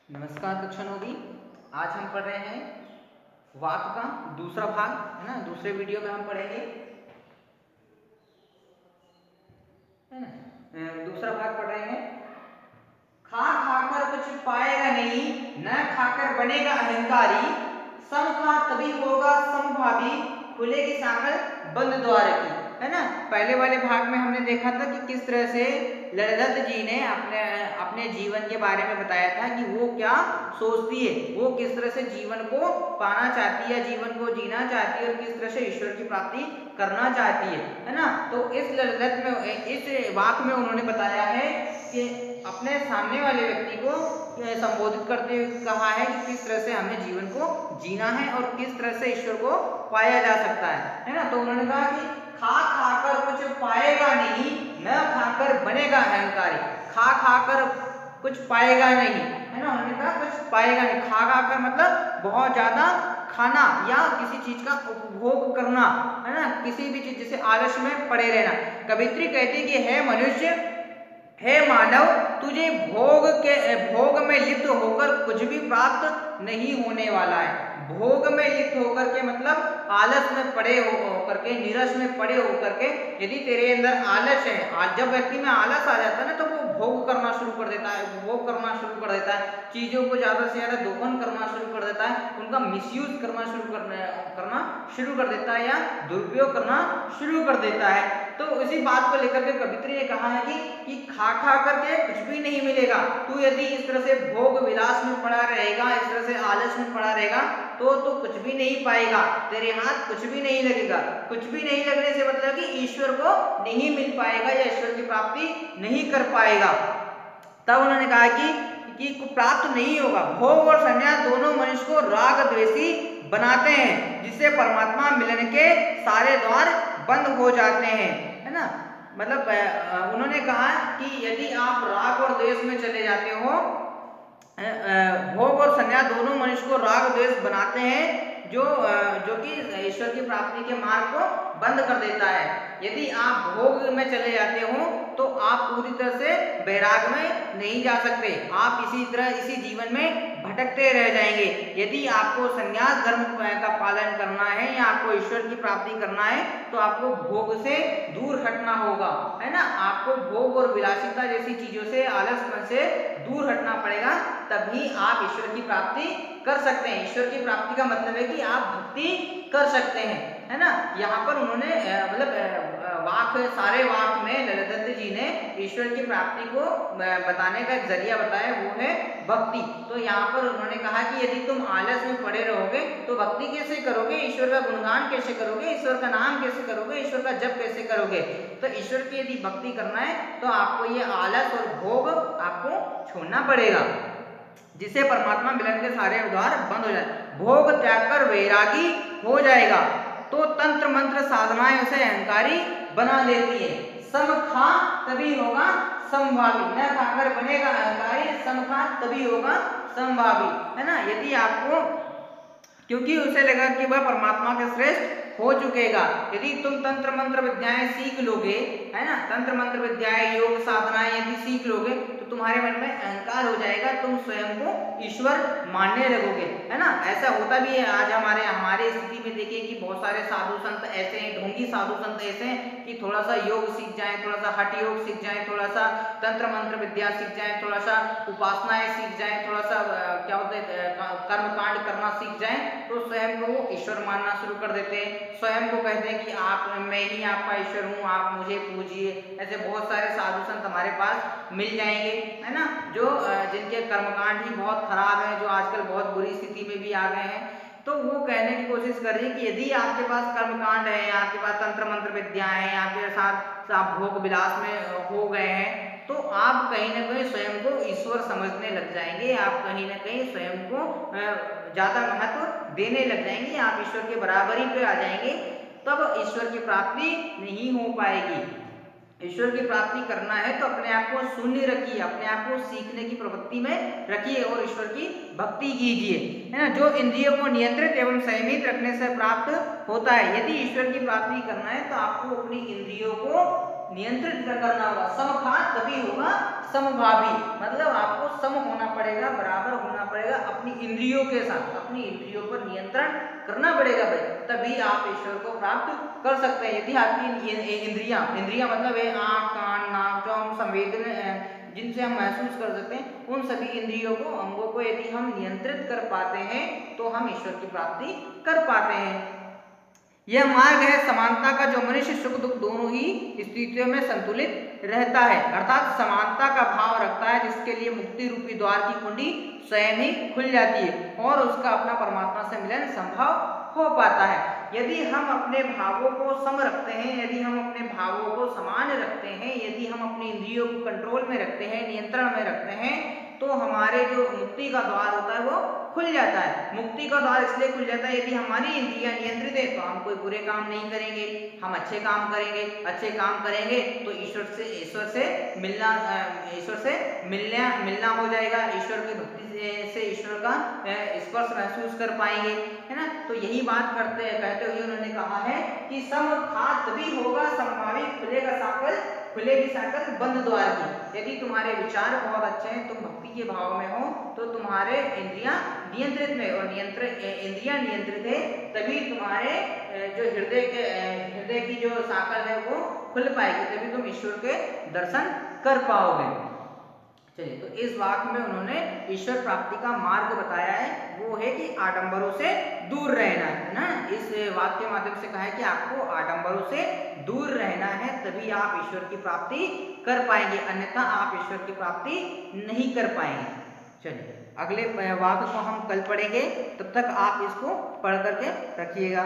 नमस्कार कक्षा नौवीं। आज हम पढ़ रहे हैं वाक्य का दूसरा भाग, है ना। दूसरे वीडियो में हम पढ़ेंगे, है ना। दूसरा भाग पढ़ रहे हैं। खा खाकर कुछ पाएगा नहीं, न खाकर बनेगा अहंकारी। सम खा तभी होगा समभावी, खुलेगी सांकल बंद द्वार की, है ना। पहले वाले भाग में हमने देखा था कि किस तरह से ललित जी ने अपने अपने जीवन के बारे में बताया था कि वो क्या सोचती है, वो किस तरह से जीवन को पाना चाहती है, जीवन को जीना चाहती है और किस तरह से ईश्वर की प्राप्ति करना चाहती है ना। तो इस ललित में, इस वाक्य में उन्होंने बताया है कि अपने सामने वाले व्यक्ति को संबोधित करते हुए कहा है कि किस तरह से हमें जीवन को जीना है और किस तरह से ईश्वर को पाया जा सकता है ना। तो उन्होंने कहा कि खा खाकर कुछ पाएगा नहीं, न खाकर बनेगा अहंकारी। खा खाकर कुछ पाएगा नहीं, है ना। उन्होंने कहा कुछ पाएगा नहीं, खा खाकर मतलब बहुत ज्यादा खाना या किसी चीज का उपभोग करना, है ना। किसी भी चीज जैसे आलस में पड़े रहना। कवित्री कहती कि हे मनुष्य, हे मानव, तुझे भोग में लिप्त होकर कुछ भी प्राप्त नहीं होने वाला है। भोग में लिप्त होकर के मतलब आलस में पड़े होकर के, नीरस में पड़े होकर के, यदि तेरे अंदर आलस है, जब व्यक्ति में आलस आ जाता है ना तो वो भोग करना शुरू कर देता है, उपभोग करना शुरू कर देता है, चीजों को ज्यादा से ज्यादा दोहन करना शुरू कर देता है, उनका मिसयूज करना शुरू कर देता है या दुरुपयोग करना शुरू कर देता है। तो इसी बात को लेकर के कवित्री ने कहा है कि खा खा करके कुछ भी नहीं मिलेगा। तू यदि इस तरह से भोग विलास में पड़ा रहेगा, इस तरह से आलस में पड़ा रहेगा तो कुछ भी नहीं पाएगा, तेरे हाथ कुछ भी नहीं लगेगा। कुछ भी नहीं लगने से मतलब कि ईश्वर को नहीं मिल पाएगा या ईश्वर की प्राप्ति नहीं कर पाएगा। तब उन्होंने कहा कि प्राप्त नहीं होगा। भोग और संन्यास दोनों मनुष्य को राग द्वेषी बनाते हैं, जिससे परमात्मा मिलन के सारे द्वार बंद हो जाते हैं, है ना। मतलब उन्होंने कहा कि यदि आप राग और द्वेष में चले जाते हो, भोग और संन्यास दोनों मनुष्य को राग द्वेष बनाते हैं, जो कि ईश्वर की प्राप्ति के मार्ग को बंद कर देता है। यदि आप भोग में चले जाते हो तो आप पूरी तरह से वैराग में नहीं जा सकते, आप इसी जीवन में भटकते रह जाएंगे। यदि आपको संन्यास धर्म का पालन करना है या आपको ईश्वर की प्राप्ति करना है तो आपको भोग से दूर हटना होगा, है ना। आपको भोग और विलासिता जैसी चीजों से, आलसपन से दूर हटना पड़ेगा, तभी आप ईश्वर की प्राप्ति कर सकते हैं। ईश्वर की प्राप्ति का मतलब है कि आप भक्ति कर सकते हैं, है ना। यहाँ पर उन्होंने सारे वाक्य में ललित जी ने ईश्वर की प्राप्ति को बताने का एक जरिया बताया, वो है भक्ति। तो यहाँ पर उन्होंने कहा कि यदि तुम आलस में पड़े रहोगे तो भक्ति कैसे करोगे, ईश्वर का गुणगान कैसे करोगे, ईश्वर का नाम कैसे करोगे, ईश्वर का जप कैसे करोगे। तो ईश्वर की यदि भक्ति करना है तो आपको ये आलस और भोग आपको छोड़ना पड़ेगा, जिससे परमात्मा मिलन के सारे द्वार बंद हो जाए। भोग त्याग कर वैरागी हो जाएगा तो तंत्र मंत्र साधनाएं उसे अहंकारी बना लेती है। सम खा तभी होगा समभावी, न खाकर बनेगा अहंकारी, सम खा तभी होगा समभावी, है ना। यदि आपको, क्योंकि उसे लगा कि वह परमात्मा के श्रेष्ठ हो चुकेगा। यदि तुम तंत्र मंत्र विद्याएं सीख लोगे, है ना, तंत्र मंत्र विद्याएं, योग साधनाएं यदि सीख लोगे तो तुम्हारे मन में अहंकार हो जाएगा, तुम स्वयं को ईश्वर मानने लगोगे, है ना। ऐसा होता भी है। आज हमारे स्थिति में देखिए कि बहुत सारे साधु संत ऐसे हैं, ढोंगी साधु संत ऐसे हैं कि थोड़ा सा योग सीख जाए, थोड़ा सा हठ योग सीख जाए, थोड़ा सा तंत्र मंत्र विद्या सीख जाए, थोड़ा सा उपासनाएं सीख जाए, थोड़ा सा क्या होता है कर्म कांड करना सीख जाए तो स्वयं को ईश्वर मानना शुरू कर देते हैं। स्वयं को कहते हैं कि मैं ही आपका ईश्वर हूँ, आप मुझे पूजिए। ऐसे बहुत सारे साधु संत हमारे पास मिल जाएंगे, है ना, जो जिनके कर्मकांड ही बहुत खराब है, जो आजकल बहुत बुरी स्थिति में भी आ गए हैं। तो वो कहने की कोशिश कर रही है कि यदि आपके पास कर्मकांड है, आपके पास तंत्र मंत्र विद्याएं हैं, आपके साथ आप भोग विलास में हो गए हैं, तो आप कहीं ना कहीं स्वयं को ईश्वर समझने लग जाएंगे, आप कहीं ना कहीं स्वयं को ज्यादा महत्व देने लग जाएंगे, आप ईश्वर के बराबरी पे आ जाएंगे, तब ईश्वर की प्राप्ति नहीं हो पाएगी। ईश्वर की प्राप्ति करना है तो अपने आप को शून्य रखिए, अपने आप को सीखने की प्रवृत्ति में रखिए और ईश्वर की भक्ति कीजिए, है ना। जो इंद्रियों को नियंत्रित एवं संयमित रखने से प्राप्त होता है। यदि ईश्वर की प्राप्ति करना है तो आपको अपनी इंद्रियों को नियंत्रित करना होगा। समखा तभी होगा समभावी, मतलब आपको सम होना पड़ेगा, बराबर होना पड़ेगा अपनी इंद्रियों के साथ, अपनी इंद्रियों पर नियंत्रण करना पड़ेगा भाई, तभी आप ईश्वर को प्राप्त कर सकते हैं। यदि आपकी इंद्रियां मतलब है आँख, कान, नाक, जो हम संवेदन जिनसे हम महसूस कर सकते हैं, उन सभी इंद्रियों को, अंगों को यदि हम नियंत्रित कर पाते हैं तो हम ईश्वर की प्राप्ति कर पाते हैं। यह मार्ग है समानता का, जो मनुष्य सुख दुख दोनों ही स्थितियों में संतुलित रहता है, अर्थात समानता का भाव रखता है, जिसके लिए मुक्ति रूपी द्वार की कुंडी स्वयं ही खुल जाती है और उसका अपना परमात्मा से मिलन संभव हो पाता है। यदि हम अपने भावों को सम रखते हैं, यदि हम अपने भावों को समान रखते हैं, यदि हम अपनी इंद्रियों को कंट्रोल में रखते हैं, नियंत्रण में रखते हैं, तो हमारे जो मुक्ति का द्वार होता है वो खुल जाता है। मुक्ति का द्वार इसलिए खुल जाता है, यदि हमारी इंद्रियां नियंत्रित है तो हम कोई बुरे काम नहीं करेंगे, हम अच्छे काम करेंगे। अच्छे काम करेंगे तो ईश्वर से मिलना हो जाएगा, ईश्वर की भक्ति से ईश्वर का स्पर्श महसूस कर पाएंगे, है ना। तो यही बात कहते हुए उन्होंने कहा है कि सम खात तभी होगा संभावित, खुलेगी साकल बंद द्वार की। यदि तुम्हारे विचार बहुत अच्छे हैं, तुम भक्ति के भाव में हो, तो तुम्हारे इंद्रियां नियंत्रित में, और इंद्रियां नियंत्रित है तभी तुम्हारे जो हृदय की जो साकल है वो खुल पाएगी, तभी तुम ईश्वर के दर्शन कर पाओगे। चलिए, तो इस वाक्य में उन्होंने ईश्वर प्राप्ति का मार्ग बताया है, वो है कि आडंबरों से दूर रहना है ना। इस वाक्य के माध्यम से कहा है कि आपको आडंबरों से दूर रहना है, तभी आप ईश्वर की प्राप्ति कर पाएंगे, अन्यथा आप ईश्वर की प्राप्ति नहीं कर पाएंगे। चलिए, अगले वाक्य को हम कल पढ़ेंगे, तब तक आप इसको पढ़ करके रखिएगा।